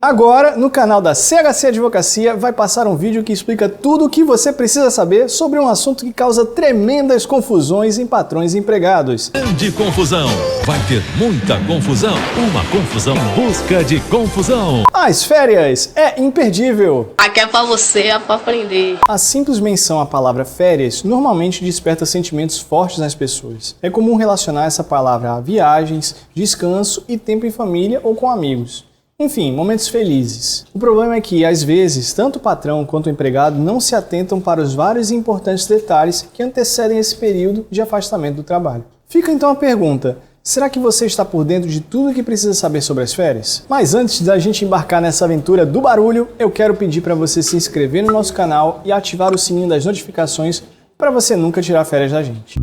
Agora, no canal da CHC Advocacia, vai passar um vídeo que explica tudo o que você precisa saber sobre um assunto que causa tremendas confusões em patrões e empregados. Grande confusão. Vai ter muita confusão. Uma confusão em busca de confusão. As férias é imperdível. Aqui é pra você, é pra aprender. A simples menção à palavra férias normalmente desperta sentimentos fortes nas pessoas. É comum relacionar essa palavra a viagens, descanso e tempo em família ou com amigos. Enfim, momentos felizes. O problema é que, às vezes, tanto o patrão quanto o empregado não se atentam para os vários e importantes detalhes que antecedem esse período de afastamento do trabalho. Fica então a pergunta: será que você está por dentro de tudo o que precisa saber sobre as férias? Mas antes da gente embarcar nessa aventura do barulho, eu quero pedir para você se inscrever no nosso canal e ativar o sininho das notificações para você nunca tirar férias da gente.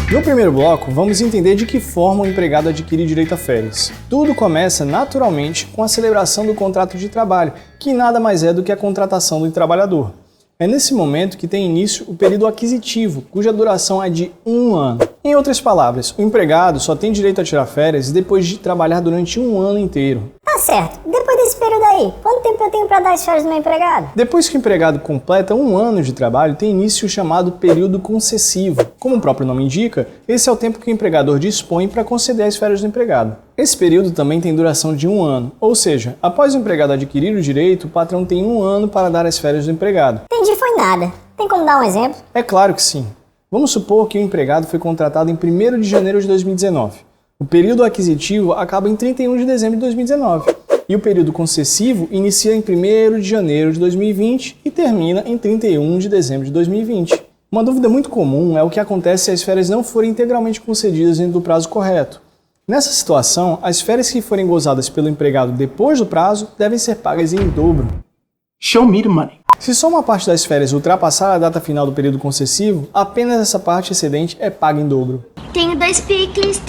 No primeiro bloco, vamos entender de que forma o empregado adquire direito a férias. Tudo começa naturalmente com a celebração do contrato de trabalho, que nada mais é do que a contratação do trabalhador. É nesse momento que tem início o período aquisitivo, cuja duração é de 1 ano. Em outras palavras, o empregado só tem direito a tirar férias depois de trabalhar durante 1 ano inteiro. Tá certo. Depois desse período aí, quanto tempo eu tenho para dar as férias do meu empregado? Depois que o empregado completa 1 ano de trabalho, tem início o chamado período concessivo. Como o próprio nome indica, esse é o tempo que o empregador dispõe para conceder as férias do empregado. Esse período também tem duração de 1 ano, ou seja, após o empregado adquirir o direito, o patrão tem 1 ano para dar as férias do empregado. Entendi, foi nada. Tem como dar um exemplo? É claro que sim. Vamos supor que o empregado foi contratado em 1º de janeiro de 2019. O período aquisitivo acaba em 31 de dezembro de 2019. E o período concessivo inicia em 1º de janeiro de 2020 e termina em 31 de dezembro de 2020. Uma dúvida muito comum é o que acontece se as férias não forem integralmente concedidas dentro do prazo correto. Nessa situação, as férias que forem gozadas pelo empregado depois do prazo devem ser pagas em dobro. Show me the money. Se só uma parte das férias ultrapassar a data final do período concessivo, apenas essa parte excedente é paga em dobro. Tenho 2 picles,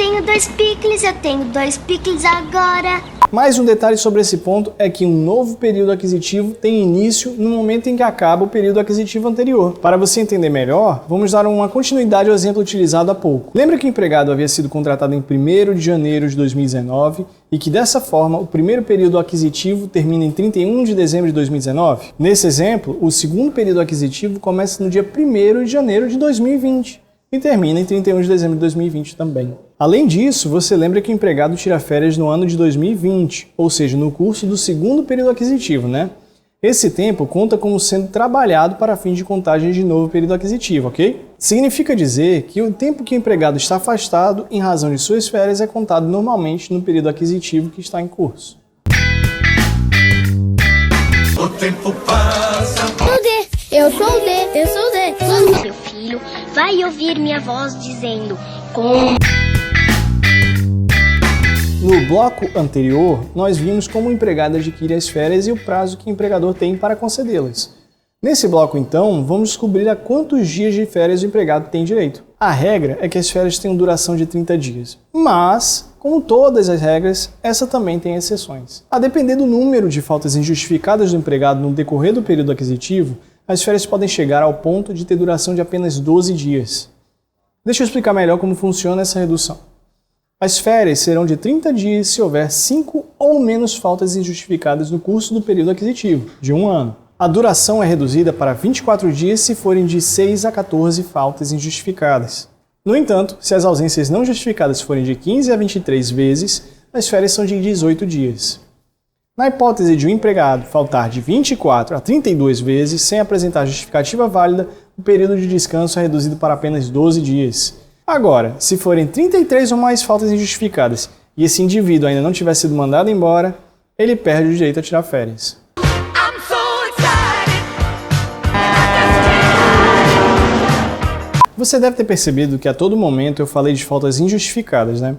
eu tenho 2 picles agora. Mais um detalhe sobre esse ponto é que um novo período aquisitivo tem início no momento em que acaba o período aquisitivo anterior. Para você entender melhor, vamos dar uma continuidade ao exemplo utilizado há pouco. Lembra que o empregado havia sido contratado em 1º de janeiro de 2019 e que dessa forma o primeiro período aquisitivo termina em 31 de dezembro de 2019? Nesse exemplo, o segundo período aquisitivo começa no dia 1º de janeiro de 2020. E termina em 31 de dezembro de 2020 também. Além disso, você lembra que o empregado tira férias no ano de 2020, ou seja, no curso do segundo período aquisitivo, né? Esse tempo conta como sendo trabalhado para fins de contagem de novo período aquisitivo, ok? Significa dizer que o tempo que o empregado está afastado em razão de suas férias é contado normalmente no período aquisitivo que está em curso. O tempo passa. Eu sou o D. Seu filho vai ouvir minha voz dizendo como. No bloco anterior, nós vimos como o empregado adquire as férias e o prazo que o empregador tem para concedê-las. Nesse bloco, então, vamos descobrir a quantos dias de férias o empregado tem direito. A regra é que as férias tenham duração de 30 dias, mas, como todas as regras, essa também tem exceções. A depender do número de faltas injustificadas do empregado no decorrer do período aquisitivo, as férias podem chegar ao ponto de ter duração de apenas 12 dias. Deixa eu explicar melhor como funciona essa redução. As férias serão de 30 dias se houver 5 ou menos faltas injustificadas no curso do período aquisitivo, de 1 ano. A duração é reduzida para 24 dias se forem de 6 a 14 faltas injustificadas. No entanto, se as ausências não justificadas forem de 15 a 23 vezes, as férias são de 18 dias. Na hipótese de um empregado faltar de 24 a 32 vezes sem apresentar justificativa válida, o período de descanso é reduzido para apenas 12 dias. Agora, se forem 33 ou mais faltas injustificadas e esse indivíduo ainda não tiver sido mandado embora, ele perde o direito a tirar férias. Você deve ter percebido que a todo momento eu falei de faltas injustificadas, né?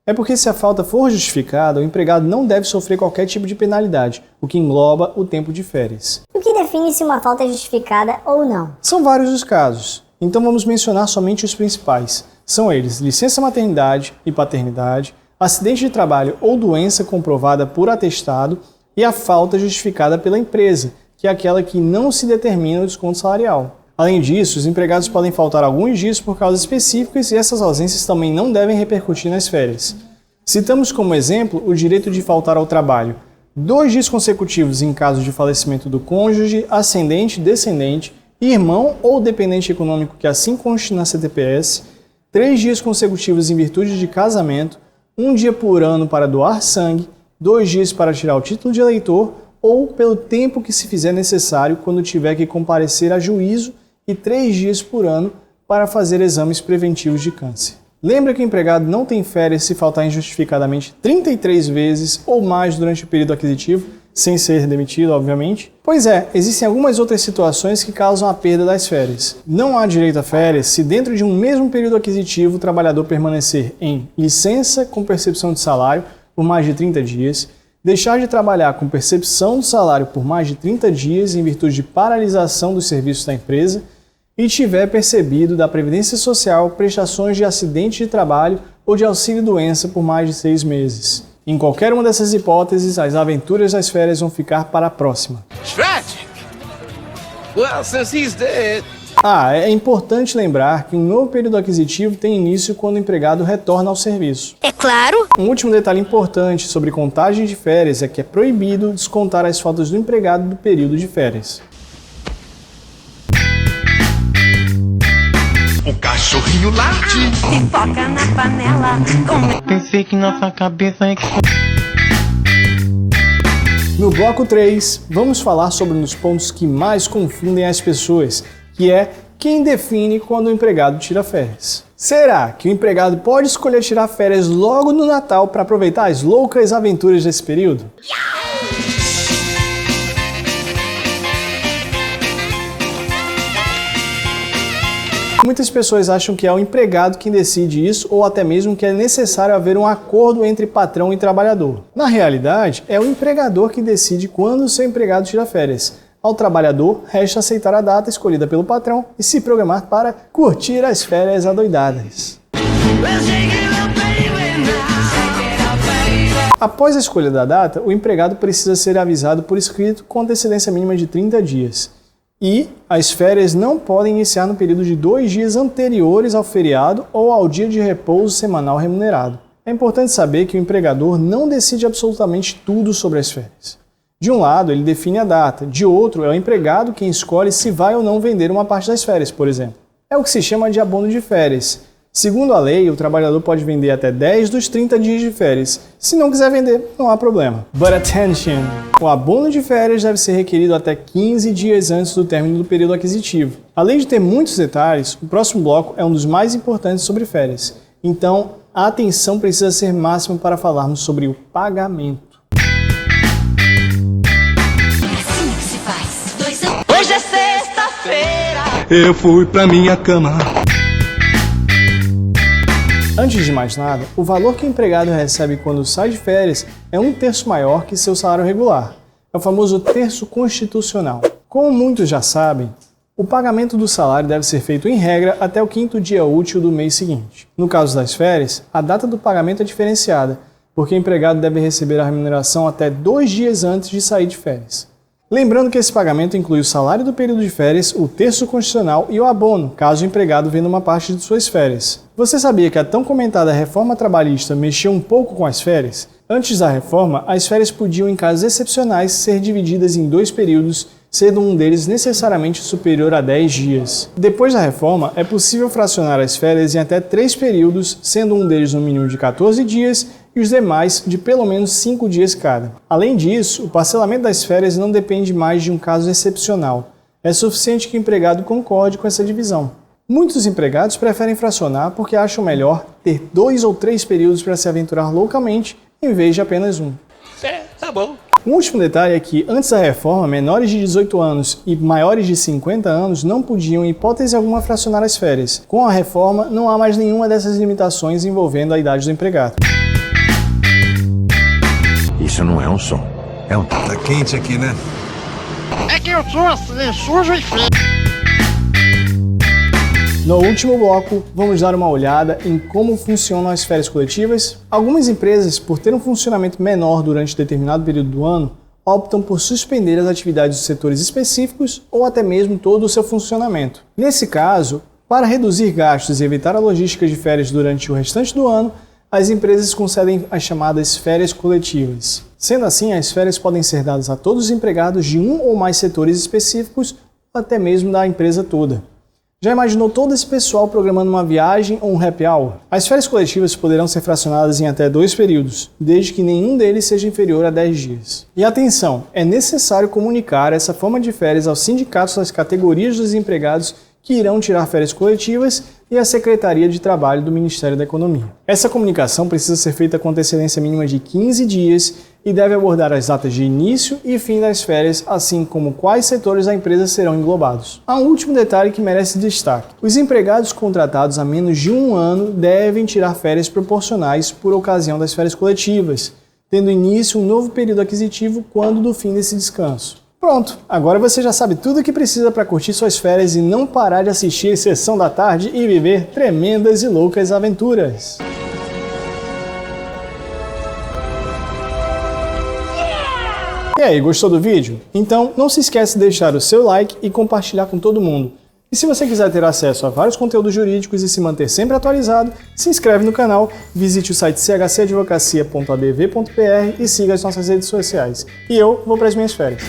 É porque se a falta for justificada, o empregado não deve sofrer qualquer tipo de penalidade, o que engloba o tempo de férias. O que define se uma falta é justificada ou não? São vários os casos, então vamos mencionar somente os principais. São eles: licença maternidade e paternidade, acidente de trabalho ou doença comprovada por atestado e a falta justificada pela empresa, que é aquela que não se determina o desconto salarial. Além disso, os empregados podem faltar alguns dias por causas específicas e essas ausências também não devem repercutir nas férias. Citamos como exemplo o direito de faltar ao trabalho 2 dias consecutivos em caso de falecimento do cônjuge, ascendente, descendente, irmão ou dependente econômico que assim conste na CTPS, 3 dias consecutivos em virtude de casamento, 1 dia por ano para doar sangue, 2 dias para tirar o título de eleitor ou pelo tempo que se fizer necessário quando tiver que comparecer a juízo e 3 dias por ano para fazer exames preventivos de câncer. Lembra que o empregado não tem férias se faltar injustificadamente 33 vezes ou mais durante o período aquisitivo, sem ser demitido, obviamente? Pois é, existem algumas outras situações que causam a perda das férias. Não há direito a férias se dentro de um mesmo período aquisitivo o trabalhador permanecer em licença com percepção de salário por mais de 30 dias, deixar de trabalhar com percepção do salário por mais de 30 dias em virtude de paralisação dos serviços da empresa e tiver percebido da Previdência Social prestações de acidente de trabalho ou de auxílio-doença por mais de 6 meses. Em qualquer uma dessas hipóteses, as aventuras das férias vão ficar para a próxima. Tragic. Well, since he's dead. É importante lembrar que um novo período aquisitivo tem início quando o empregado retorna ao serviço. É claro. Um último detalhe importante sobre contagem de férias é que é proibido descontar as faltas do empregado do período de férias. O cachorrinho late. Pipoca na panela. Pensei que nossa cabeça é... No bloco 3, vamos falar sobre um dos pontos que mais confundem as pessoas, que é quem define quando o empregado tira férias. Será que o empregado pode escolher tirar férias logo no Natal para aproveitar as loucas aventuras desse período? Muitas pessoas acham que é o empregado quem decide isso ou até mesmo que é necessário haver um acordo entre patrão e trabalhador. Na realidade, é o empregador que decide quando o seu empregado tira férias. Ao trabalhador, resta aceitar a data escolhida pelo patrão e se programar para curtir as férias adoidadas. Após a escolha da data, o empregado precisa ser avisado por escrito com antecedência mínima de 30 dias. E as férias não podem iniciar no período de 2 dias anteriores ao feriado ou ao dia de repouso semanal remunerado. É importante saber que o empregador não decide absolutamente tudo sobre as férias. De um lado, ele define a data, de outro, é o empregado quem escolhe se vai ou não vender uma parte das férias, por exemplo. É o que se chama de abono de férias. Segundo a lei, o trabalhador pode vender até 10 dos 30 dias de férias. Se não quiser vender, não há problema. But attention! O abono de férias deve ser requerido até 15 dias antes do término do período aquisitivo. Além de ter muitos detalhes, o próximo bloco é um dos mais importantes sobre férias. Então, a atenção precisa ser máxima para falarmos sobre o pagamento. Assim que se faz. Hoje é sexta-feira. Eu fui pra minha cama. Antes de mais nada, o valor que o empregado recebe quando sai de férias é 1/3 maior que seu salário regular. É o famoso terço constitucional. Como muitos já sabem, o pagamento do salário deve ser feito em regra até o 5º dia útil do mês seguinte. No caso das férias, a data do pagamento é diferenciada, porque o empregado deve receber a remuneração até 2 dias antes de sair de férias. Lembrando que esse pagamento inclui o salário do período de férias, o terço constitucional e o abono, caso o empregado venda uma parte de suas férias. Você sabia que a tão comentada reforma trabalhista mexeu um pouco com as férias? Antes da reforma, as férias podiam, em casos excepcionais, ser divididas em 2 períodos, sendo um deles necessariamente superior a 10 dias. Depois da reforma, é possível fracionar as férias em até 3 períodos, sendo um deles no mínimo de 14 dias e os demais de pelo menos 5 dias cada. Além disso, o parcelamento das férias não depende mais de um caso excepcional. É suficiente que o empregado concorde com essa divisão. Muitos empregados preferem fracionar porque acham melhor ter 2 ou 3 períodos para se aventurar loucamente em vez de apenas um. Tá bom. Um último detalhe é que, antes da reforma, menores de 18 anos e maiores de 50 anos não podiam, em hipótese alguma, fracionar as férias. Com a reforma, não há mais nenhuma dessas limitações envolvendo a idade do empregado. Isso não é um som, é um tá quente aqui, né? É que eu sou assim, sujo e feio. No último bloco, vamos dar uma olhada em como funcionam as férias coletivas. Algumas empresas, por ter um funcionamento menor durante determinado período do ano, optam por suspender as atividades de setores específicos ou até mesmo todo o seu funcionamento. Nesse caso, para reduzir gastos e evitar a logística de férias durante o restante do ano, as empresas concedem as chamadas férias coletivas. Sendo assim, as férias podem ser dadas a todos os empregados de um ou mais setores específicos ou até mesmo da empresa toda. Já imaginou todo esse pessoal programando uma viagem ou um happy hour? As férias coletivas poderão ser fracionadas em até 2 períodos, desde que nenhum deles seja inferior a 10 dias. E atenção, é necessário comunicar essa forma de férias aos sindicatos das categorias dos empregados que irão tirar férias coletivas e à Secretaria de Trabalho do Ministério da Economia. Essa comunicação precisa ser feita com antecedência mínima de 15 dias e deve abordar as datas de início e fim das férias, assim como quais setores da empresa serão englobados. Há um último detalhe que merece destaque. Os empregados contratados há menos de 1 ano devem tirar férias proporcionais por ocasião das férias coletivas, tendo início um novo período aquisitivo quando do fim desse descanso. Pronto, agora você já sabe tudo o que precisa para curtir suas férias e não parar de assistir Sessão da Tarde e viver tremendas e loucas aventuras. E aí, gostou do vídeo? Então não se esquece de deixar o seu like e compartilhar com todo mundo. E se você quiser ter acesso a vários conteúdos jurídicos e se manter sempre atualizado, se inscreve no canal, visite o site chcadvocacia.adv.br e siga as nossas redes sociais. E eu vou para as minhas férias.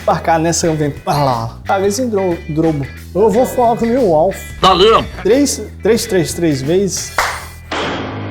Embarcar nessa aventura. A vez em drobo. Eu vou falar com o meu Alf. Valeu! 3 vezes.